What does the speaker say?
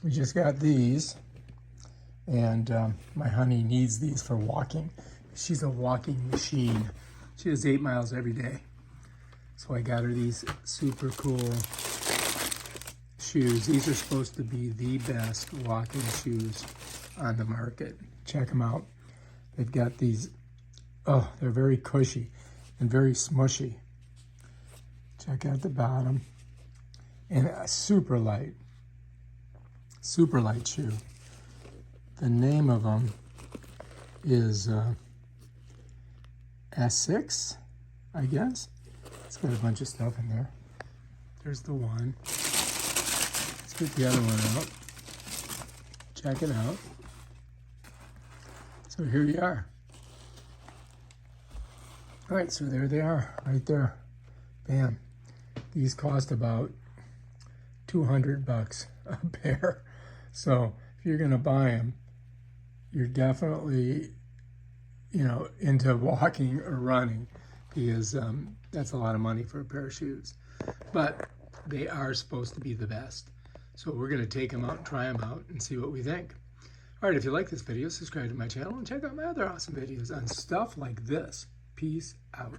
We just got these, and my honey needs these for walking. She's a walking machine. She does 8 miles every day. So I got her these super cool shoes. These are supposed to be the best walking shoes on the market. Check them out. They've got these, oh, they're very cushy and very smushy. Check out the bottom. And a super light shoe. The name of them is ASICS, I guess. It's got a bunch of stuff in there. There's the one. Let's get the other one out. Check it out. So here you are. All right, so there they are, right there. Bam. These cost about $200 a pair. So if you're gonna buy them, you're definitely, into walking or running, because that's a lot of money for a pair of shoes. But they are supposed to be the best. So we're gonna take them out and try them out and see what we think. All right, if you like this video, subscribe to my channel and check out my other awesome videos on stuff like this. Peace out.